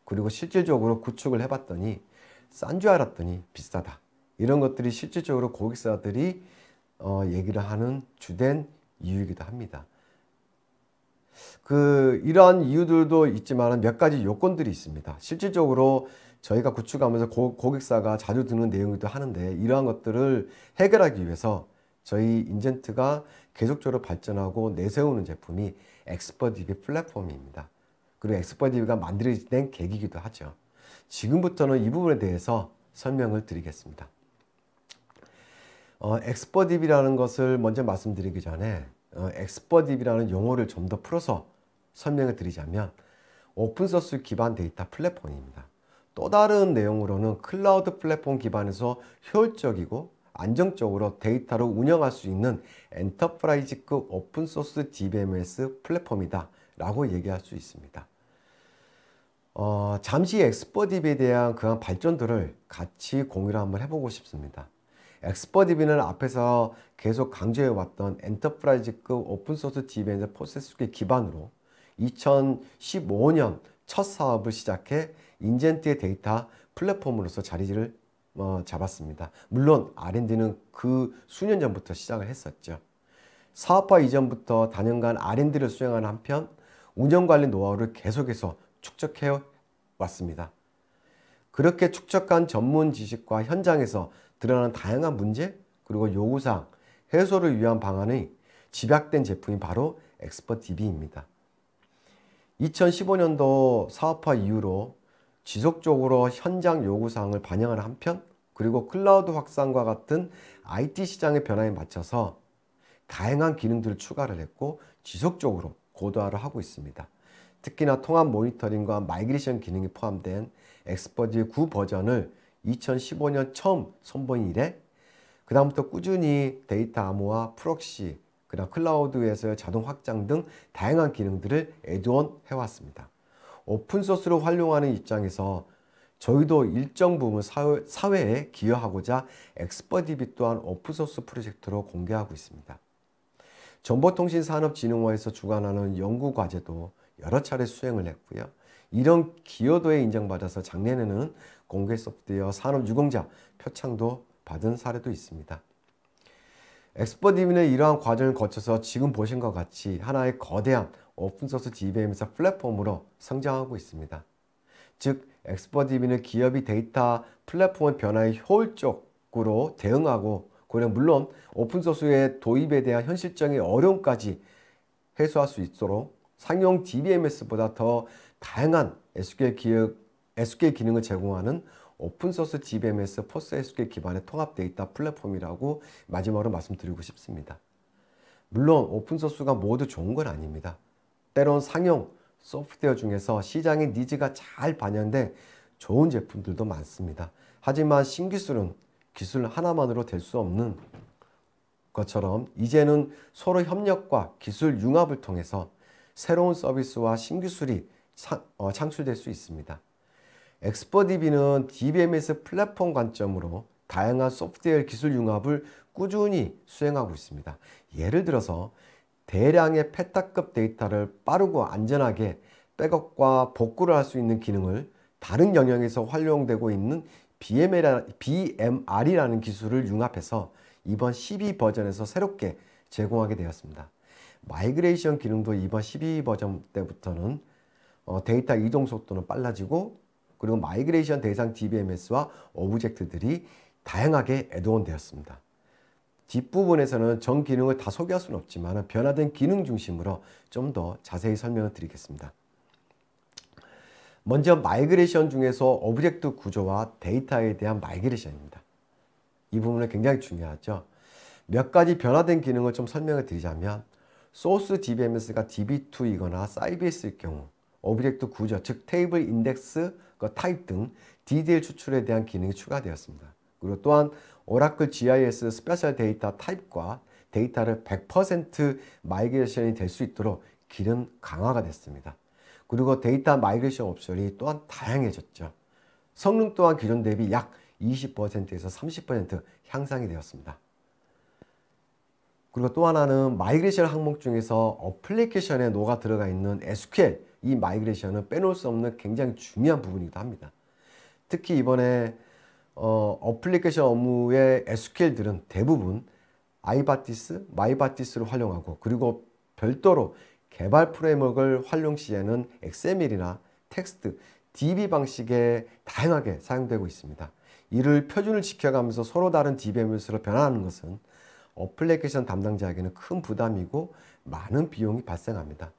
그리고 실질적으로 구축을 해봤더니 싼 줄 알았더니 비싸다. 이런 것들이 실질적으로 고객사들이 얘기를 하는 주된 이유이기도 합니다. 이러한 이유들도 있지만 몇 가지 요건들이 있습니다. 실질적으로 저희가 구축하면서 고객사가 자주 듣는 내용이기도 하는데, 이러한 것들을 해결하기 위해서 저희 인젠트가 계속적으로 발전하고 내세우는 제품이 엑스퍼디비 플랫폼입니다. 그리고 엑스퍼디비가 만들어진 계기이기도 하죠. 지금부터는 이 부분에 대해서 설명을 드리겠습니다. 엑스퍼디비라는 것을 먼저 말씀드리기 전에 엑스퍼디비라는 용어를 좀 더 풀어서 설명을 드리자면 오픈소스 기반 데이터 플랫폼입니다. 또 다른 내용으로는 클라우드 플랫폼 기반에서 효율적이고 안정적으로 데이터를 운영할 수 있는 엔터프라이즈급 오픈소스 DBMS 플랫폼이다 라고 얘기할 수 있습니다. 잠시 엑스퍼디비에 대한 그런 발전들을 같이 공유를 한번 해보고 싶습니다. 엑스퍼디비는 앞에서 계속 강조해왔던 엔터프라이즈급 오픈소스 DBMS 프로세스기 기반으로 2015년 첫 사업을 시작해 인젠트의 데이터 플랫폼으로서 자리를 잡았습니다. 물론 R&D는 그 수년 전부터 시작을 했었죠. 사업화 이전부터 단연간 R&D를 수행하는 한편 운영관리 노하우를 계속해서 축적해 왔습니다. 그렇게 축적한 전문 지식과 현장에서 드러나는 다양한 문제 그리고 요구사항 해소를 위한 방안이 집약된 제품이 바로 엑스퍼디비입니다. 2015년도 사업화 이후로 지속적으로 현장 요구사항을 반영하는 한편, 그리고 클라우드 확산과 같은 IT 시장의 변화에 맞춰서 다양한 기능들을 추가를 했고 지속적으로 고도화를 하고 있습니다. 특히나 통합 모니터링과 마이그레이션 기능이 포함된 엑스퍼디비 9 버전을 2015년 처음 선보인 이래 그 다음부터 꾸준히 데이터 암호화, 프록시, 그다음 클라우드에서의 자동 확장 등 다양한 기능들을 애드온 해왔습니다. 오픈소스를 활용하는 입장에서 저희도 일정 부분 사회에 기여하고자 엑스퍼디비 또한 오픈소스 프로젝트로 공개하고 있습니다. 정보통신산업진흥원에서 주관하는 연구과제도 여러 차례 수행을 했고요. 이런 기여도에 인정받아서 작년에는 공개 소프트웨어 산업유공자 표창도 받은 사례도 있습니다. 엑스퍼디비는 이러한 과정을 거쳐서 지금 보신 것 같이 하나의 거대한 오픈소스 DBMS 플랫폼으로 성장하고 있습니다. 즉, 엑스퍼디비는 기업이 데이터 플랫폼 변화에 효율적으로 대응하고, 물론 오픈소스의 도입에 대한 현실적인 어려움까지 해소할 수 있도록 상용 DBMS보다 더 다양한 SQL 기능을 제공하는 오픈소스 DBMS 포스트SQL 기반의 통합 데이터 플랫폼이라고 마지막으로 말씀드리고 싶습니다. 물론 오픈소스가 모두 좋은 건 아닙니다. 때론 상용 소프트웨어 중에서 시장의 니즈가 잘 반영된 좋은 제품들도 많습니다. 하지만 신기술은 기술 하나만으로 될 수 없는 것처럼 이제는 서로 협력과 기술 융합을 통해서 새로운 서비스와 신기술이 창출될 수 있습니다. 엑스퍼디비는 DBMS 플랫폼 관점으로 다양한 소프트웨어 기술 융합을 꾸준히 수행하고 있습니다. 예를 들어서 대량의 페타급 데이터를 빠르고 안전하게 백업과 복구를 할 수 있는 기능을 다른 영역에서 활용되고 있는 BMR이라는 기술을 융합해서 이번 12버전에서 새롭게 제공하게 되었습니다. 마이그레이션 기능도 이번 12버전 때부터는 데이터 이동 속도는 빨라지고, 그리고 마이그레이션 대상 DBMS와 오브젝트들이 다양하게 애드온 되었습니다. 뒷부분에서는 전 기능을 다 소개할 수는 없지만 변화된 기능 중심으로 좀 더 자세히 설명을 드리겠습니다. 먼저 마이그레이션 중에서 오브젝트 구조와 데이터에 대한 마이그레이션입니다. 이 부분은 굉장히 중요하죠. 몇 가지 변화된 기능을 좀 설명을 드리자면, 소스 DBMS가 DB2이거나 사이비스일 경우 오브젝트 구조, 즉 테이블 인덱스, 타입 등 DDL 추출에 대한 기능이 추가되었습니다. 그리고 또한 오라클 GIS 스페셜 데이터 타입과 데이터를 100% 마이그레이션이 될 수 있도록 기능 강화가 됐습니다. 그리고 데이터 마이그레이션 옵션이 또한 다양해졌죠. 성능 또한 기존 대비 약 20%에서 30% 향상이 되었습니다. 그리고 또 하나는 마이그레이션 항목 중에서 어플리케이션에 녹아 들어가 있는 SQL, 이 마이그레이션은 빼놓을 수 없는 굉장히 중요한 부분이기도 합니다. 특히 이번에 어플리케이션 업무의 SQL들은 대부분 아이바티스, 마이바티스를 활용하고, 그리고 별도로 개발 프레임워크를 활용 시에는 XML이나 텍스트, DB 방식에 다양하게 사용되고 있습니다. 이를 표준을 지켜가면서 서로 다른 DBMS로 변화하는 것은 어플리케이션 담당자에게는 큰 부담이고 많은 비용이 발생합니다.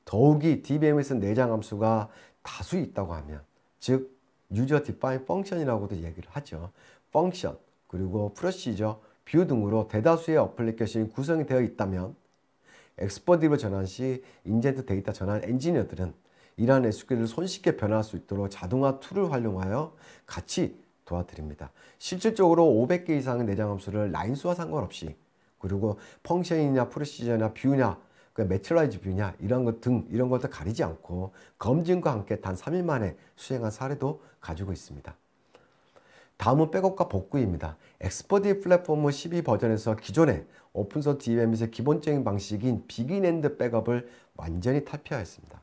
더욱이 DBMS 내장 함수가 다수 있다고 하면, 즉 유저 디파인 펑션이라고도 얘기를 하죠. 펑션, 그리고 프로시저, 뷰 등으로 대다수의 어플리케이션이 구성이 되어 있다면, 엑스퍼디비로 전환 시 인젠트 데이터 전환 엔지니어들은 이러한 SQL을 손쉽게 변화할 수 있도록 자동화 툴을 활용하여 같이 도와드립니다. 실질적으로 500개 이상의 내장 함수를 라인 수와 상관없이, 그리고 펑션이냐 프로시저냐 뷰냐 매트라이즈 뷰냐 이런 것들 가리지 않고 검증과 함께 단 3일 만에 수행한 사례도 가지고 있습니다. 다음은 백업과 복구입니다. 엑스퍼디 플랫폼 12버전에서 기존의 오픈소스 DBMS의 기본적인 방식인 비긴엔드 백업을 완전히 탈피하였습니다.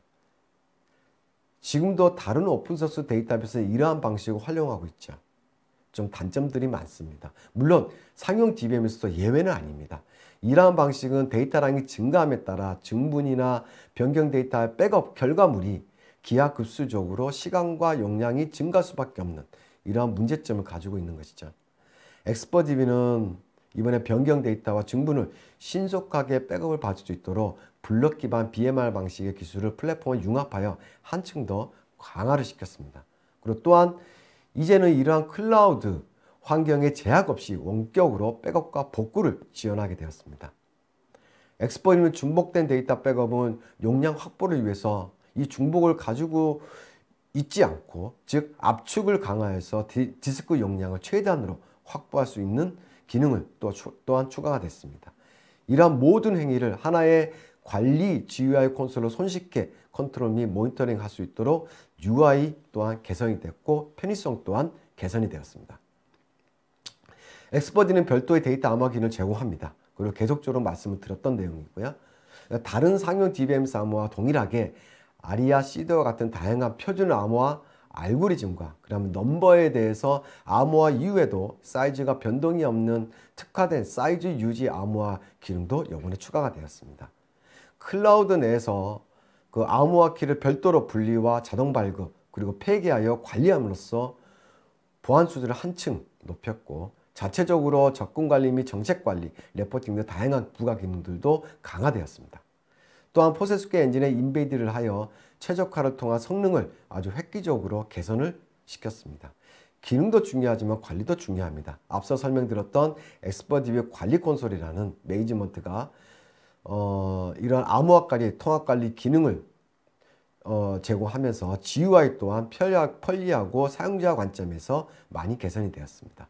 지금도 다른 오픈소스 데이터베이스는 이러한 방식을 활용하고 있죠. 좀 단점들이 많습니다. 물론 상용 DBMS도 예외는 아닙니다. 이러한 방식은 데이터량이 증가함에 따라 증분이나 변경 데이터의 백업 결과물이 기하급수적으로 시간과 용량이 증가할 수밖에 없는 이러한 문제점을 가지고 있는 것이죠. 엑스퍼디비는 이번에 변경 데이터와 증분을 신속하게 백업을 받을 수 있도록 블럭 기반 BMR 방식의 기술을 플랫폼에 융합하여 한층 더 강화를 시켰습니다. 그리고 또한 이제는 이러한 클라우드 환경에 제약 없이 원격으로 백업과 복구를 지원하게 되었습니다. 엑스퍼디는 중복된 데이터 백업은 용량 확보를 위해서 이 중복을 가지고 있지 않고, 즉 압축을 강화해서 디스크 용량을 최대한으로 확보할 수 있는 기능을 또한 추가가 됐습니다. 이러한 모든 행위를 하나의 관리 GUI 콘솔로 손쉽게 컨트롤 및 모니터링 할 수 있도록 UI 또한 개선이 됐고 편의성 또한 개선이 되었습니다. 엑스퍼디는 별도의 데이터 암호화 기능을 제공합니다. 그리고 계속적으로 말씀을 드렸던 내용이고요. 다른 상용 DBMS 암호와 동일하게 아리아 시드와 같은 다양한 표준 암호와 알고리즘과 그다음에 넘버에 대해서 암호화 이후에도 사이즈가 변동이 없는 특화된 사이즈 유지 암호화 기능도 이번에 추가가 되었습니다. 클라우드 내에서 그 암호화 키를 별도로 분리와 자동 발급 그리고 폐기하여 관리함으로써 보안 수준을 한층 높였고 자체적으로 접근 관리 및 정책 관리, 레포팅 등 다양한 부가 기능들도 강화되었습니다. 또한 포세스케 엔진의 인베이드를 하여 최적화를 통한 성능을 아주 획기적으로 개선을 시켰습니다. 기능도 중요하지만 관리도 중요합니다. 앞서 설명드렸던 엑스퍼디비 관리 콘솔이라는 매니지먼트가 이런 암호화 관리, 통합 관리 기능을 제공하면서 GUI 또한 편리하고 사용자 관점에서 많이 개선이 되었습니다.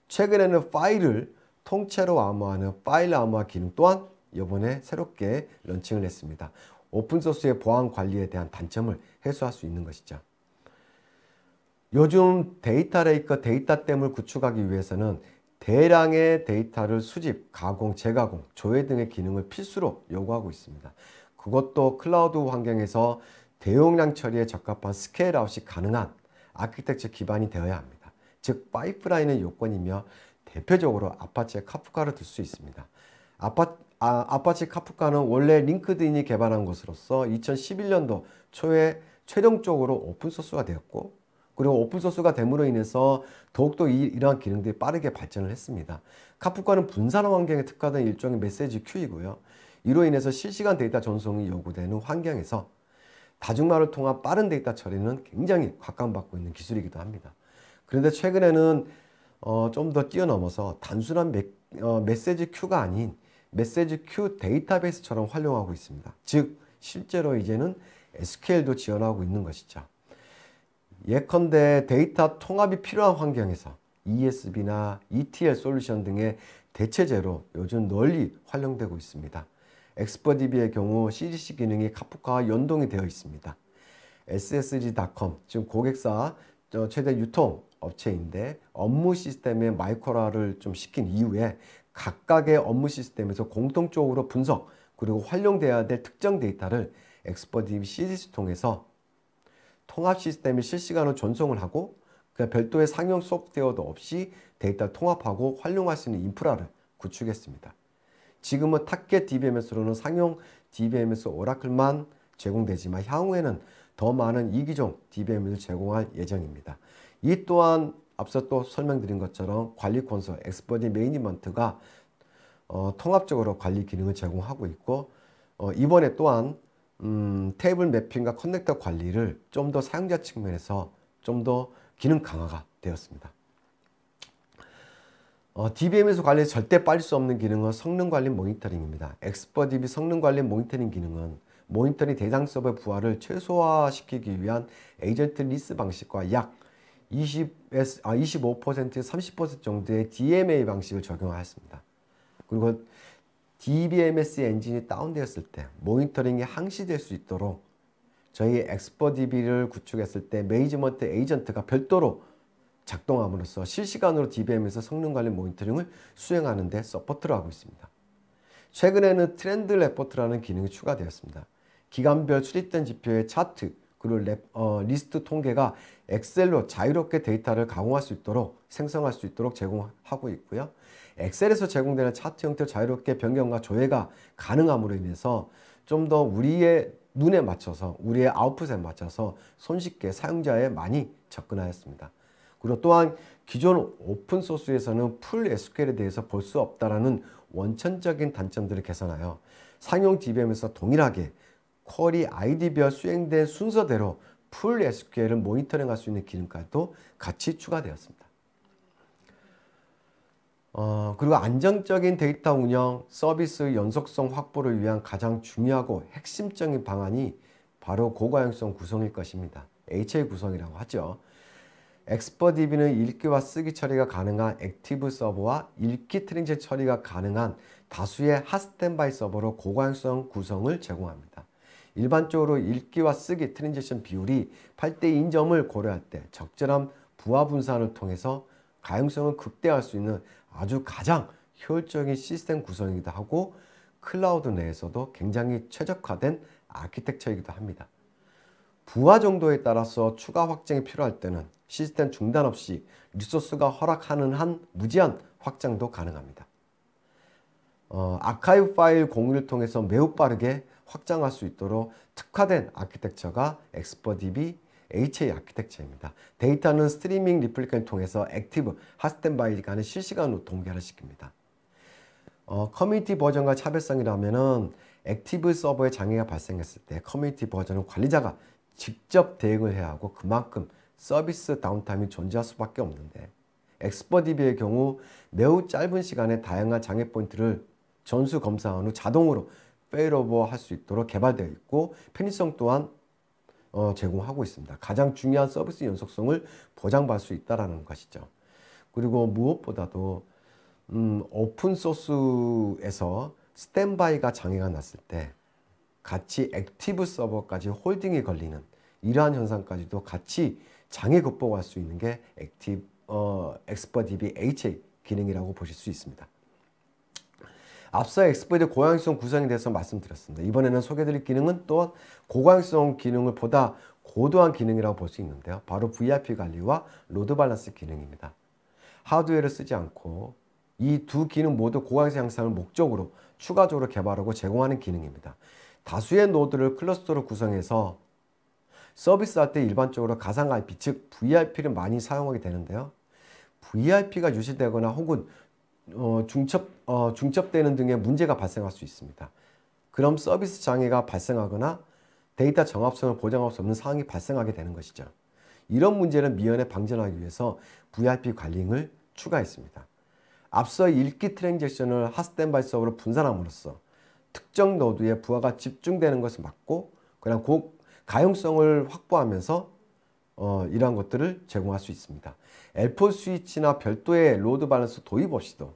최근에는 파일을 통째로 암호화하는 파일 암호화 기능 또한 이번에 새롭게 런칭을 했습니다. 오픈소스의 보안 관리에 대한 단점을 해소할 수 있는 것이죠. 요즘 데이터 레이크 데이터댐을 구축하기 위해서는 대량의 데이터를 수집, 가공, 재가공, 조회 등의 기능을 필수로 요구하고 있습니다. 그것도 클라우드 환경에서 대용량 처리에 적합한 스케일아웃이 가능한 아키텍처 기반이 되어야 합니다. 즉 파이프라인의 요건이며 대표적으로 아파치의 카프카를 들 수 있습니다. 아파치 카프카는 원래 링크드인이 개발한 것으로서 2011년도 초에 최종적으로 오픈소스가 되었고 그리고 오픈소스가 됨으로 인해서 더욱더 이러한 기능들이 빠르게 발전을 했습니다. 카프카는 분산 환경에 특화된 일종의 메시지 큐이고요. 이로 인해서 실시간 데이터 전송이 요구되는 환경에서 다중말을 통한 빠른 데이터 처리는 굉장히 각광받고 있는 기술이기도 합니다. 그런데 최근에는 좀 더 뛰어넘어서 단순한 메시지 큐가 아닌 메시지 큐 데이터베이스처럼 활용하고 있습니다. 즉 실제로 이제는 SQL도 지원하고 있는 것이죠. 예컨대 데이터 통합이 필요한 환경에서 ESB나 ETL 솔루션 등의 대체제로 요즘 널리 활용되고 있습니다. 엑스퍼디비의 경우 CDC 기능이 카프카와 연동이 되어 있습니다. SSG.com, 지금 고객사 최대 유통 업체인데 업무 시스템에 마이크로화를 좀 시킨 이후에 각각의 업무 시스템에서 공통적으로 분석 그리고 활용돼야 될 특정 데이터를 엑스퍼디비 CDC 통해서 통합 시스템이 실시간으로 전송을 하고 별도의 상용 소프트웨어도 없이 데이터를 통합하고 활용할 수 있는 인프라를 구축했습니다. 지금은 타겟 DBMS로는 상용 DBMS 오라클만 제공되지만 향후에는 더 많은 이기종 DBMS를 제공할 예정입니다. 이 또한 앞서 또 설명드린 것처럼 관리 콘솔 엑스퍼디 매니지먼트가 통합적으로 관리 기능을 제공하고 있고 이번에 또한 테이블 매핑과 커넥터 관리를 좀 더 사용자 측면에서 좀 더 기능 강화가 되었습니다. DBMS 관리에 절대 빠질 수 없는 기능은 성능 관리 모니터링입니다. 엑스퍼디비 성능 관리 모니터링 기능은 모니터링 대상 서버의 부하를 최소화시키기 위한 에이전트 리스 방식과 약 25%, 30% 정도의 DMA 방식을 적용하였습니다. 그리고 DBMS 엔진이 다운되었을 때 모니터링이 항시될 수 있도록 저희 엑스퍼디비를 구축했을 때 매니지먼트 에이전트가 별도로 작동함으로써 실시간으로 DBM에서 성능 관리 모니터링을 수행하는 데 서포트를 하고 있습니다. 최근에는 트렌드 레포트라는 기능이 추가되었습니다. 기간별 수립된 지표의 차트 그리고 리스트 통계가 엑셀로 자유롭게 데이터를 가공할 수 있도록 생성할 수 있도록 제공하고 있고요. 엑셀에서 제공되는 차트 형태로 자유롭게 변경과 조회가 가능함으로 인해서 좀 더 우리의 눈에 맞춰서 우리의 아웃풋에 맞춰서 손쉽게 사용자에 많이 접근하였습니다. 그리고 또한 기존 오픈소스에서는 풀 SQL에 대해서 볼 수 없다라는 원천적인 단점들을 개선하여 상용 DBM에서 동일하게 쿼리 아이디별 수행된 순서대로 풀 SQL을 모니터링할 수 있는 기능까지도 같이 추가되었습니다. 그리고 안정적인 데이터 운영, 서비스 연속성 확보를 위한 가장 중요하고 핵심적인 방안이 바로 고가용성 구성일 것입니다. HA 구성이라고 하죠. 엑스퍼디비는 읽기와 쓰기 처리가 가능한 액티브 서버와 읽기 트랜짓 처리가 가능한 다수의 핫 스탠바이 서버로 고가용성 구성을 제공합니다. 일반적으로 읽기와 쓰기 트랜지션 비율이 8:2인 점을 고려할 때 적절한 부하 분산을 통해서 가용성을 극대화할 수 있는 아주 가장 효율적인 시스템 구성이기도 하고 클라우드 내에서도 굉장히 최적화된 아키텍처이기도 합니다. 부하 정도에 따라서 추가 확장이 필요할 때는 시스템 중단 없이 리소스가 허락하는 한 무제한 확장도 가능합니다. 아카이브 파일 공유를 통해서 매우 빠르게 확장할 수 있도록 특화된 아키텍처가 엑스퍼디비 HA 아키텍처입니다. 데이터는 스트리밍 리플리케이션을 통해서 액티브, 핫스탠바이 간의 실시간으로 동기화를 시킵니다. 커뮤니티 버전과 차별성이라면은 액티브 서버에 장애가 발생했을 때 커뮤니티 버전은 관리자가 직접 대응을 해야 하고 그만큼 서비스 다운타임이 존재할 수밖에 없는데 엑스퍼디비의 경우 매우 짧은 시간에 다양한 장애 포인트를 전수 검사한 후 자동으로 페일오버 할 수 있도록 개발되어 있고 편의성 또한 제공하고 있습니다. 가장 중요한 서비스 연속성을 보장받을 수 있다는 것이죠. 그리고 무엇보다도 오픈소스에서 스탠바이가 장애가 났을 때 같이 액티브 서버까지 홀딩이 걸리는 이러한 현상까지도 같이 장애 극복할 수 있는 게 엑스퍼디비 HA 기능이라고 보실 수 있습니다. 앞서 엑스퍼디비 고양성 구성에 대해서 말씀드렸습니다. 이번에는 소개드릴 기능은 또한 고고양성 기능을 보다 고도한 기능이라고 볼 수 있는데요. 바로 VIP 관리와 로드 밸런스 기능입니다. 하드웨어를 쓰지 않고 이 두 기능 모두 고고양성 향상을 목적으로 추가적으로 개발하고 제공하는 기능입니다. 다수의 노드를 클러스터로 구성해서 서비스할 때 일반적으로 가상 IP, 즉 VIP를 많이 사용하게 되는데요. VIP가 유실되거나 혹은 중첩되는 등의 문제가 발생할 수 있습니다. 그럼 서비스 장애가 발생하거나 데이터 정합성을 보장할 수 없는 상황이 발생하게 되는 것이죠. 이런 문제를 미연에 방지하기 위해서 VIP 관리를 추가했습니다. 앞서 읽기 트랜잭션을 핫스탠바이 서버로 분산함으로써 특정 노드에 부하가 집중되는 것을 막고 그냥 가용성을 확보하면서 이러한 것들을 제공할 수 있습니다. L4 스위치나 별도의 로드 밸런스 도입 없이도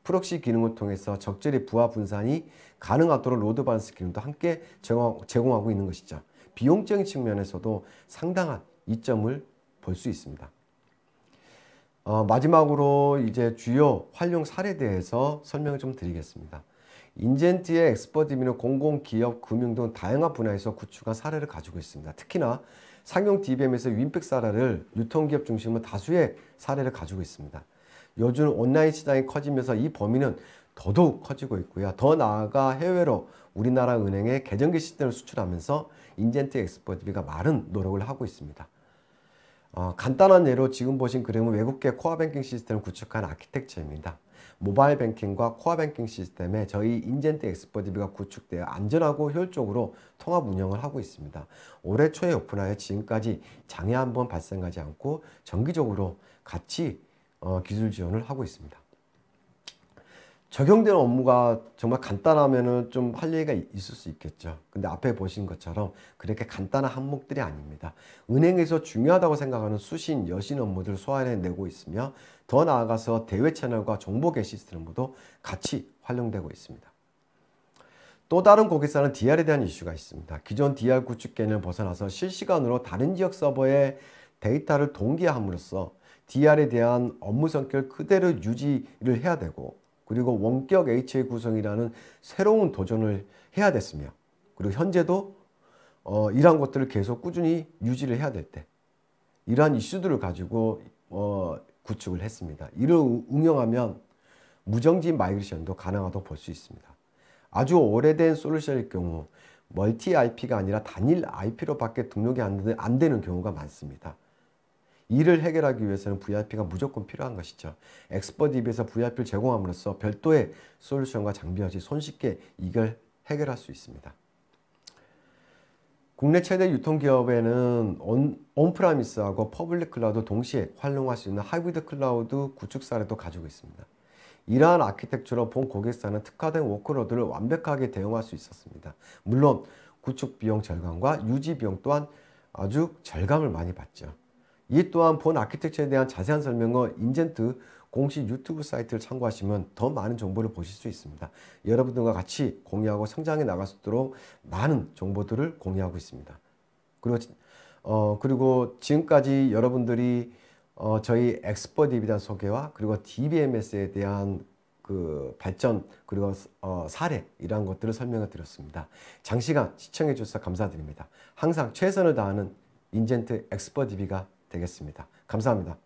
프록시 기능을 통해서 적절히 부하 분산이 가능하도록 로드 밸런스 기능도 함께 제공하고 있는 것이죠. 비용적인 측면에서도 상당한 이점을 볼 수 있습니다. 마지막으로 이제 주요 활용 사례에 대해서 설명을 좀 드리겠습니다. 인젠트의 엑스퍼디비는 공공기업, 금융 등 다양한 분야에서 구축한 사례를 가지고 있습니다. 특히나 상용 DBM에서 윈백 사례를 유통기업 중심으로 다수의 사례를 가지고 있습니다. 요즘 온라인 시장이 커지면서 이 범위는 더더욱 커지고 있고요. 더 나아가 해외로 우리나라 은행의 계정기 시스템을 수출하면서 인젠트 엑스퍼디비가 많은 노력을 하고 있습니다. 간단한 예로 지금 보신 그림은 외국계 코어 뱅킹 시스템을 구축한 아키텍처입니다. 모바일 뱅킹과 코어 뱅킹 시스템에 저희 인젠트 엑스퍼디비가 구축되어 안전하고 효율적으로 통합 운영을 하고 있습니다. 올해 초에 오픈하여 지금까지 장애 한 번 발생하지 않고 정기적으로 같이 기술 지원을 하고 있습니다. 적용되는 업무가 정말 간단하면은 좀 할 얘기가 있을 수 있겠죠. 근데 앞에 보신 것처럼 그렇게 간단한 항목들이 아닙니다. 은행에서 중요하다고 생각하는 수신, 여신 업무들을 소화해내고 있으며 더 나아가서 대외 채널과 정보 게시 시스템도 같이 활용되고 있습니다. 또 다른 고객사는 DR에 대한 이슈가 있습니다. 기존 DR 구축 개념을 벗어나서 실시간으로 다른 지역 서버에 데이터를 동기화함으로써 DR에 대한 업무 성격을 그대로 유지를 해야 되고 그리고 원격 HA 구성이라는 새로운 도전을 해야 됐으며 그리고 현재도 이러한 것들을 계속 꾸준히 유지를 해야 될 때 이러한 이슈들을 가지고 구축을 했습니다. 이를 응용하면 무정지 마이그레이션도 가능하다고 볼 수 있습니다. 아주 오래된 솔루션일 경우 멀티 IP가 아니라 단일 IP로밖에 등록이 안 되는 경우가 많습니다. 이를 해결하기 위해서는 VIP가 무조건 필요한 것이죠. 엑스퍼디비에서 VIP를 제공함으로써 별도의 솔루션과 장비 없이 손쉽게 이걸 해결할 수 있습니다. 국내 최대 유통기업에는 온프라미스하고 퍼블릭 클라우드 동시에 활용할 수 있는 하이브리드 클라우드 구축 사례도 가지고 있습니다. 이러한 아키텍처로 본 고객사는 특화된 워크로드를 완벽하게 대응할 수 있었습니다. 물론 구축 비용 절감과 유지 비용 또한 아주 절감을 많이 받죠. 이 또한 본 아키텍처에 대한 자세한 설명은 인젠트 공식 유튜브 사이트를 참고하시면 더 많은 정보를 보실 수 있습니다. 여러분들과 같이 공유하고 성장해 나갈 수 있도록 많은 정보들을 공유하고 있습니다. 그리고 지금까지 여러분들이 저희 엑스퍼디비에 대한 소개와 그리고 DBMS에 대한 그 발전 그리고 사례 이러한 것들을 설명을 드렸습니다. 장시간 시청해 주셔서 감사드립니다. 항상 최선을 다하는 인젠트 엑스퍼 DB가 되겠습니다. 감사합니다.